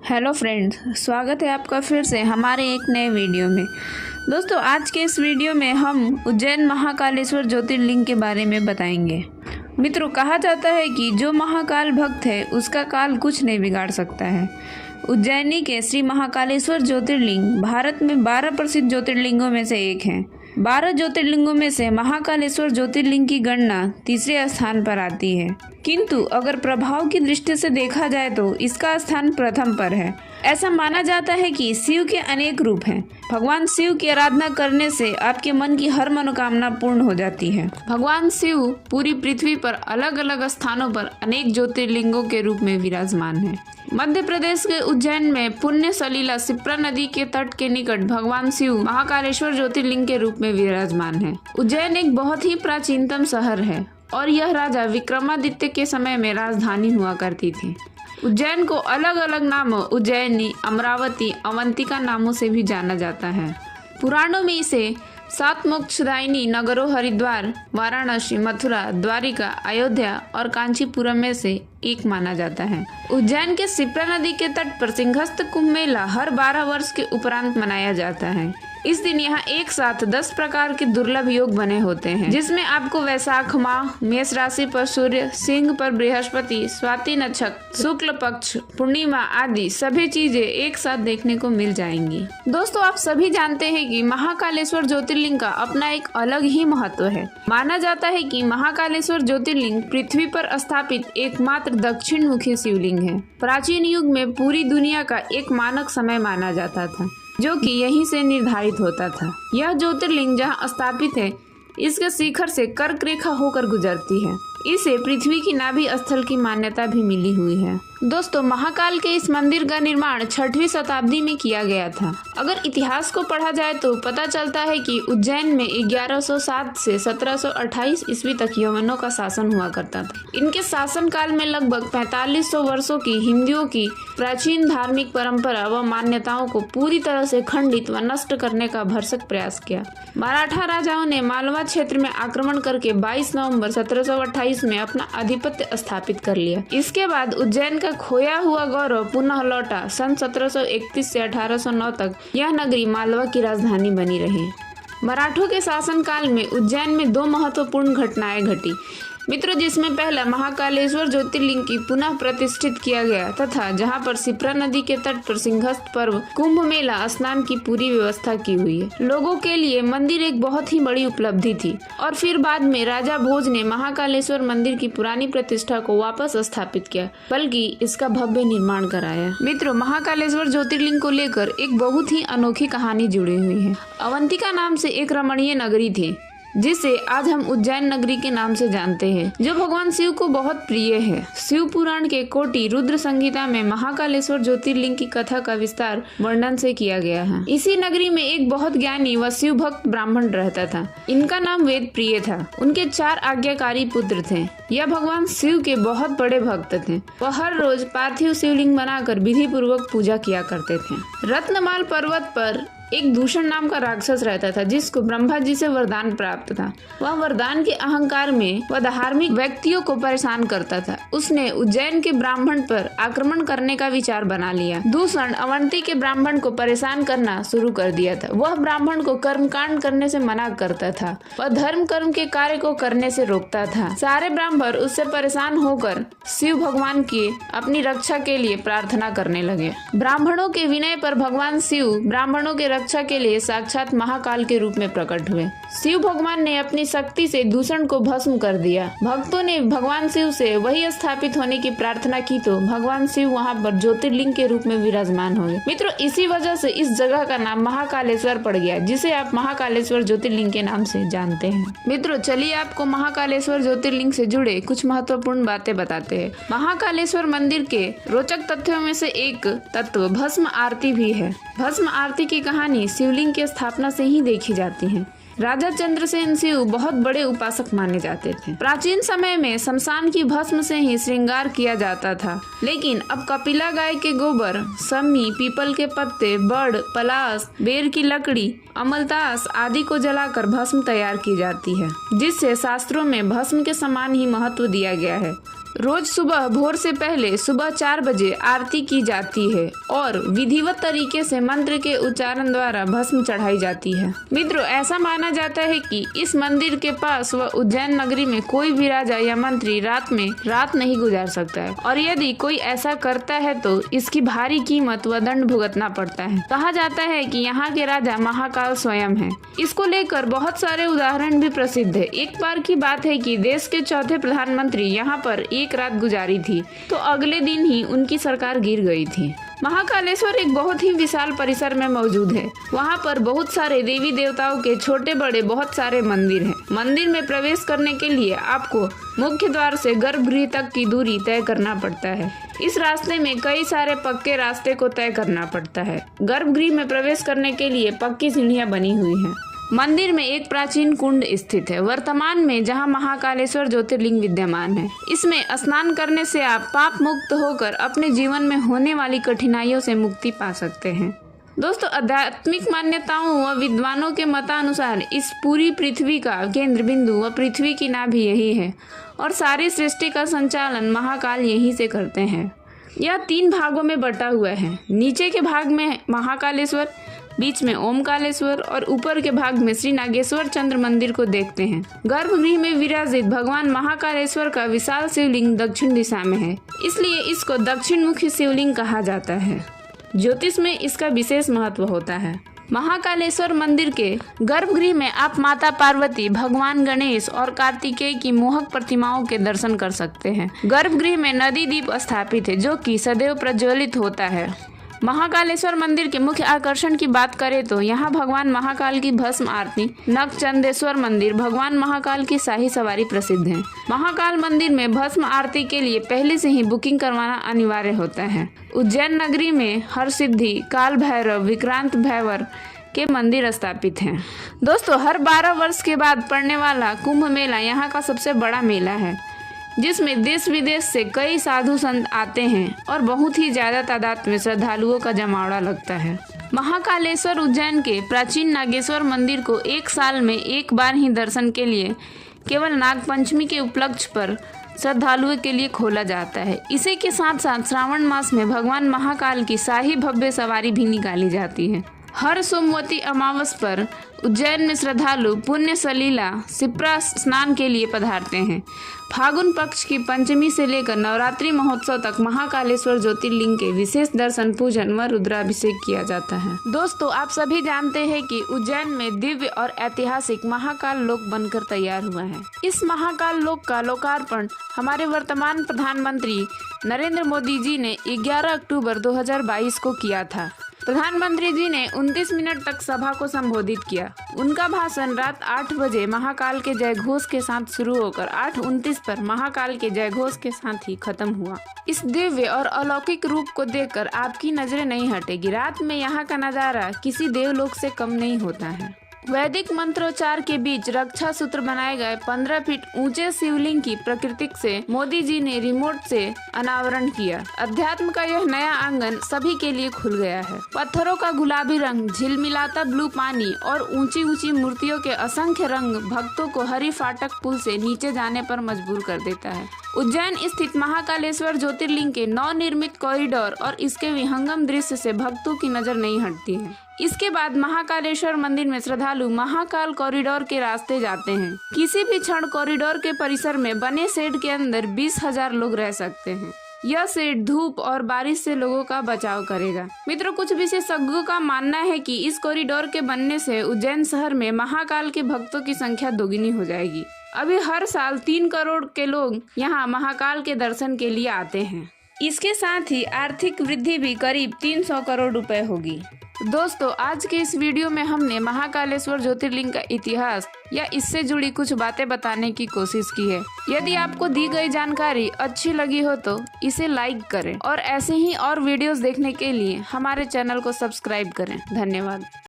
Hello friends, स्वागत है आपका फिर से हमारे एक नए वीडियो में। दोस्तों, आज के इस वीडियो में हम उज्जैन महाकालेश्वर ज्योतिर्लिंग के बारे में बताएंगे। मित्रों, कहा जाता है कि जो महाकाल भक्त है उसका काल कुछ नहीं बिगाड़ सकता है। उज्जैनी के श्री महाकालेश्वर ज्योतिर्लिंग भारत में 12 प्रसिद्ध ज्योतिर्लिंगों में से एक है। 12 ज्योतिर्लिंगों में से महाकालेश्वर ज्योतिर्लिंग की गणना तीसरे स्थान पर आती है, किंतु अगर प्रभाव की दृष्टि से देखा जाए तो इसका स्थान प्रथम पर है। ऐसा माना जाता है कि शिव के अनेक रूप हैं। भगवान शिव की आराधना करने से आपके मन की हर मनोकामना पूर्ण हो जाती है। भगवान शिव पूरी पृथ्वी पर अलग अलग स्थानों पर अनेक ज्योतिर्लिंगों के रूप में विराजमान है। मध्य प्रदेश के उज्जैन में पुण्य सलीला शिप्रा नदी के तट के निकट भगवान शिव महाकालेश्वर ज्योतिर्लिंग के रूप में विराजमान है। उज्जैन एक बहुत ही प्राचीनतम शहर है और यह राजा विक्रमादित्य के समय में राजधानी हुआ करती थी। उज्जैन को अलग अलग नामों उज्जैनी, अमरावती, अवंतिका नामों से भी जाना जाता है। पुराणों में इसे 7 मोक्षदायिनी नगरों हरिद्वार, वाराणसी, मथुरा, द्वारिका, अयोध्या और कांचीपुरम में से एक माना जाता है। उज्जैन के शिप्रा नदी के तट पर सिंहस्थ कुंभ मेला हर 12 वर्ष के उपरांत मनाया जाता है। इस दिन यहाँ एक साथ 10 प्रकार के दुर्लभ योग बने होते हैं, जिसमें आपको वैशाख माह, मेष राशि पर सूर्य, सिंह पर बृहस्पति, स्वाति नक्षत्र, शुक्ल पक्ष, पूर्णिमा आदि सभी चीजें एक साथ देखने को मिल जाएंगी। दोस्तों, आप सभी जानते हैं कि महाकालेश्वर ज्योतिर्लिंग का अपना एक अलग ही महत्व है। माना जाता है कि महाकालेश्वर ज्योतिर्लिंग पृथ्वी पर स्थापित एकमात्र दक्षिण मुखी शिवलिंग है। प्राचीन युग में पूरी दुनिया का एक मानक समय माना जाता था, जो कि यहीं से निर्धारित होता था। यह ज्योतिर्लिंग जहाँ स्थापित है, इसके शिखर से कर्क रेखा होकर गुजरती है। इसे पृथ्वी की नाभि स्थल की मान्यता भी मिली हुई है। दोस्तों, महाकाल के इस मंदिर का निर्माण 6वीं शताब्दी में किया गया था। अगर इतिहास को पढ़ा जाए तो पता चलता है कि उज्जैन में 1107 से 1728 ईस्वी तक यवनों का शासन हुआ करता था। इनके शासन काल में लगभग 4500 वर्षों की हिंदुओं की प्राचीन धार्मिक परंपरा व मान्यताओं को पूरी तरह से खंडित व नष्ट करने का भरसक प्रयास किया। मराठा राजाओं ने मालवा क्षेत्र में आक्रमण करके 22 नवंबर 1728 में अपना आधिपत्य स्थापित कर लिया। इसके बाद उज्जैन का खोया हुआ गौरव पुनः लौटा। सन 1731 से 1809 तक यह नगरी मालवा की राजधानी बनी रही। मराठों के शासन काल में उज्जैन में 2 महत्वपूर्ण घटनाएं घटी। मित्रों, जिसमें पहला महाकालेश्वर ज्योतिर्लिंग की पुनः प्रतिष्ठित किया गया तथा जहां पर शिप्रा नदी के तट पर सिंहस्थ पर्व कुंभ मेला स्नान की पूरी व्यवस्था की हुई है। लोगों के लिए मंदिर एक बहुत ही बड़ी उपलब्धि थी। और फिर बाद में राजा भोज ने महाकालेश्वर मंदिर की पुरानी प्रतिष्ठा को वापस स्थापित किया, बल्कि इसका भव्य निर्माण कराया। मित्रों, महाकालेश्वर ज्योतिर्लिंग को लेकर एक बहुत ही अनोखी कहानी जुड़ी हुई है। अवंतिका नाम से एक रमणीय नगरी थी, जिसे आज हम उज्जैन नगरी के नाम से जानते हैं, जो भगवान शिव को बहुत प्रिय है। शिव पुराण के कोटि रुद्र संगीता में महाकालेश्वर ज्योतिर्लिंग की कथा का विस्तार वर्णन से किया गया है। इसी नगरी में एक बहुत ज्ञानी व शिव भक्त ब्राह्मण रहता था। इनका नाम वेद प्रिय था। उनके 4 आज्ञाकारी पुत्र थे। यह भगवान शिव के बहुत बड़े भक्त थे। वह हर रोज पार्थिव शिवलिंग बनाकर विधि पूर्वक पूजा किया करते थे। रत्नमाल पर्वत पर एक दूषण नाम का राक्षस रहता था, जिसको ब्रह्मा जी से वरदान प्राप्त था। वह वरदान के अहंकार में वह धार्मिक व्यक्तियों को परेशान करता था। उसने उज्जैन के ब्राह्मण पर आक्रमण करने का विचार बना लिया। दूषण अवंती के ब्राह्मण को परेशान करना शुरू कर दिया था। वह ब्राह्मण को कर्मकांड करने से मना करता था। वह धर्म कर्म के कार्य को करने से रोकता था। सारे ब्राह्मण उससे परेशान होकर शिव भगवान की अपनी रक्षा के लिए प्रार्थना करने लगे। ब्राह्मणों के विनय पर भगवान शिव ब्राह्मणों के रक्षा के लिए साक्षात महाकाल के रूप में प्रकट हुए। शिव भगवान ने अपनी शक्ति से दूषण को भस्म कर दिया। भक्तों ने भगवान शिव से वही स्थापित होने की प्रार्थना की तो भगवान शिव वहां पर ज्योतिर्लिंग के रूप में विराजमान हो गए। मित्रों, इसी वजह से इस जगह का नाम महाकालेश्वर पड़ गया, जिसे आप महाकालेश्वर ज्योतिर्लिंग के नाम से जानते हैं। मित्रों, चलिए आपको महाकालेश्वर ज्योतिर्लिंग से जुड़े कुछ महत्वपूर्ण बातें बताते हैं। महाकालेश्वर मंदिर के रोचक तथ्यों में से एक तत्व भस्म आरती भी है। भस्म आरती की कहानी शिवलिंग की स्थापना से ही देखी जाती है। राजा चंद्रसेन शिव बहुत बड़े उपासक माने जाते थे। प्राचीन समय में शमशान की भस्म से ही श्रृंगार किया जाता था, लेकिन अब कपिला गाय के गोबर, सम्मी, पीपल के पत्ते, बड़, पलास, बेर की लकड़ी, अमलतास आदि को जलाकर भस्म तैयार की जाती है, जिससे शास्त्रों में भस्म के समान ही महत्व दिया गया है। रोज सुबह भोर से पहले सुबह 4 बजे आरती की जाती है और विधिवत तरीके से मंत्र के उच्चारण द्वारा भस्म चढ़ाई जाती है। मित्रों, ऐसा माना जाता है कि इस मंदिर के पास व उज्जैन नगरी में कोई भी राजा या मंत्री रात नहीं गुजार सकता है और यदि कोई ऐसा करता है तो इसकी भारी कीमत व दंड भुगतना पड़ता है। कहा जाता है कि यहाँ के राजा महाकाल स्वयं है। इसको लेकर बहुत सारे उदाहरण भी प्रसिद्ध है। एक बार की बात है कि देश के चौथे प्रधानमंत्री यहाँ पर एक रात गुजारी थी तो अगले दिन ही उनकी सरकार गिर गई थी। महाकालेश्वर एक बहुत ही विशाल परिसर में मौजूद है। वहाँ पर बहुत सारे देवी देवताओं के छोटे बड़े बहुत सारे मंदिर हैं। मंदिर में प्रवेश करने के लिए आपको मुख्य द्वार से गर्भगृह तक की दूरी तय करना पड़ता है। इस रास्ते में कई सारे पक्के रास्ते को तय करना पड़ता है। गर्भगृह में प्रवेश करने के लिए पक्की सीढ़ियां बनी हुई हैं। मंदिर में एक प्राचीन कुंड स्थित है वर्तमान में, जहां महाकालेश्वर ज्योतिर्लिंग विद्यमान है। इसमें स्नान करने से आप पाप मुक्त होकर अपने जीवन में होने वाली कठिनाइयों से मुक्ति पा सकते हैं। दोस्तों, आध्यात्मिक मान्यताओं व विद्वानों के मतानुसार इस पूरी पृथ्वी का केंद्र बिंदु व पृथ्वी की नाभि यही है और सारी सृष्टि का संचालन महाकाल यहीं से करते हैं। यह 3 भागों में बटा हुआ है। नीचे के भाग में महाकालेश्वर, बीच में ओमकालेश्वर और ऊपर के भाग में श्री नागेश्वर चंद्र मंदिर को देखते हैं। गर्भगृह में विराजित भगवान महाकालेश्वर का विशाल शिवलिंग दक्षिण दिशा में है, इसलिए इसको दक्षिण मुखी शिवलिंग कहा जाता है। ज्योतिष में इसका विशेष महत्व होता है। महाकालेश्वर मंदिर के गर्भगृह में आप माता पार्वती, भगवान गणेश और कार्तिकेय की मोहक प्रतिमाओं के दर्शन कर सकते हैं। गर्भगृह में नदी दीप स्थापित है जो कि सदैव प्रज्वलित होता है। महाकालेश्वर मंदिर के मुख्य आकर्षण की बात करें तो यहाँ भगवान महाकाल की भस्म आरती, नखचंदेश्वर मंदिर, भगवान महाकाल की शाही सवारी प्रसिद्ध है। महाकाल मंदिर में भस्म आरती के लिए पहले से ही बुकिंग करवाना अनिवार्य होता है। उज्जैन नगरी में हरसिद्धि, काल भैरव, विक्रांत भैरव के मंदिर स्थापित हैं। दोस्तों, हर 12 वर्ष के बाद पड़ने वाला कुंभ मेला यहाँ का सबसे बड़ा मेला है, जिसमें देश विदेश से कई साधु संत आते हैं और बहुत ही ज्यादा तादाद में श्रद्धालुओं का जमावड़ा लगता है। महाकालेश्वर उज्जैन के प्राचीन नागेश्वर मंदिर को एक साल में एक बार ही दर्शन के लिए केवल नागपंचमी के उपलक्ष्य पर श्रद्धालुओं के लिए खोला जाता है। इसी के साथ साथ श्रावण मास में भगवान महाकाल की शाही भव्य सवारी भी निकाली जाती है। हर सोमवती अमावस पर उज्जैन में श्रद्धालु पुण्य सलीला शिप्रा स्नान के लिए पधारते हैं। फागुन पक्ष की पंचमी से लेकर नवरात्रि महोत्सव तक महाकालेश्वर ज्योतिर्लिंग के विशेष दर्शन, पूजन व रुद्राभिषेक किया जाता है। दोस्तों, आप सभी जानते हैं कि उज्जैन में दिव्य और ऐतिहासिक महाकाल लोक बनकर तैयार हुआ है। इस महाकाल लोक का लोकार्पण हमारे वर्तमान प्रधानमंत्री नरेंद्र मोदी जी ने 11 अक्टूबर 2022 को किया था। प्रधानमंत्री जी ने 29 मिनट तक सभा को संबोधित किया। उनका भाषण रात 8 बजे महाकाल के जयघोष के साथ शुरू होकर 8:29 पर महाकाल के जयघोष के साथ ही खत्म हुआ। इस दिव्य और अलौकिक रूप को देखकर आपकी नजरें नहीं हटेगी। रात में यहाँ का नजारा किसी देवलोक से कम नहीं होता है। वैदिक मंत्रोच्चार के बीच रक्षा सूत्र बनाए गए 15 फीट ऊंचे शिवलिंग की प्राकृतिक से मोदी जी ने रिमोट से अनावरण किया। अध्यात्म का यह नया आंगन सभी के लिए खुल गया है। पत्थरों का गुलाबी रंग, झिलमिलाता ब्लू पानी और ऊंची ऊंची मूर्तियों के असंख्य रंग भक्तों को हरि फाटक पुल से नीचे जाने पर मजबूर कर देता है। उज्जैन स्थित महाकालेश्वर ज्योतिर्लिंग के नवनिर्मित कॉरिडोर और इसके विहंगम दृश्य से भक्तों की नजर नहीं हटती है। इसके बाद महाकालेश्वर मंदिर में श्रद्धालु महाकाल कॉरिडोर के रास्ते जाते हैं। किसी भी क्षण कॉरिडोर के परिसर में बने शेड के अंदर 20,000 लोग रह सकते हैं। यह शेड धूप और बारिश से लोगों का बचाव करेगा। मित्रों, कुछ विशेषज्ञों का मानना है कि इस कॉरिडोर के बनने से उज्जैन शहर में महाकाल के भक्तों की संख्या दोगुनी हो जाएगी। अभी हर साल 3 करोड़ के लोग यहाँ महाकाल के दर्शन के लिए आते हैं। इसके साथ ही आर्थिक वृद्धि भी करीब 300 करोड़ रुपए होगी। दोस्तों, आज के इस वीडियो में हमने महाकालेश्वर ज्योतिर्लिंग का इतिहास या इससे जुड़ी कुछ बातें बताने की कोशिश की है। यदि आपको दी गई जानकारी अच्छी लगी हो तो इसे लाइक करें और ऐसे ही और वीडियोस देखने के लिए हमारे चैनल को सब्सक्राइब करें। धन्यवाद।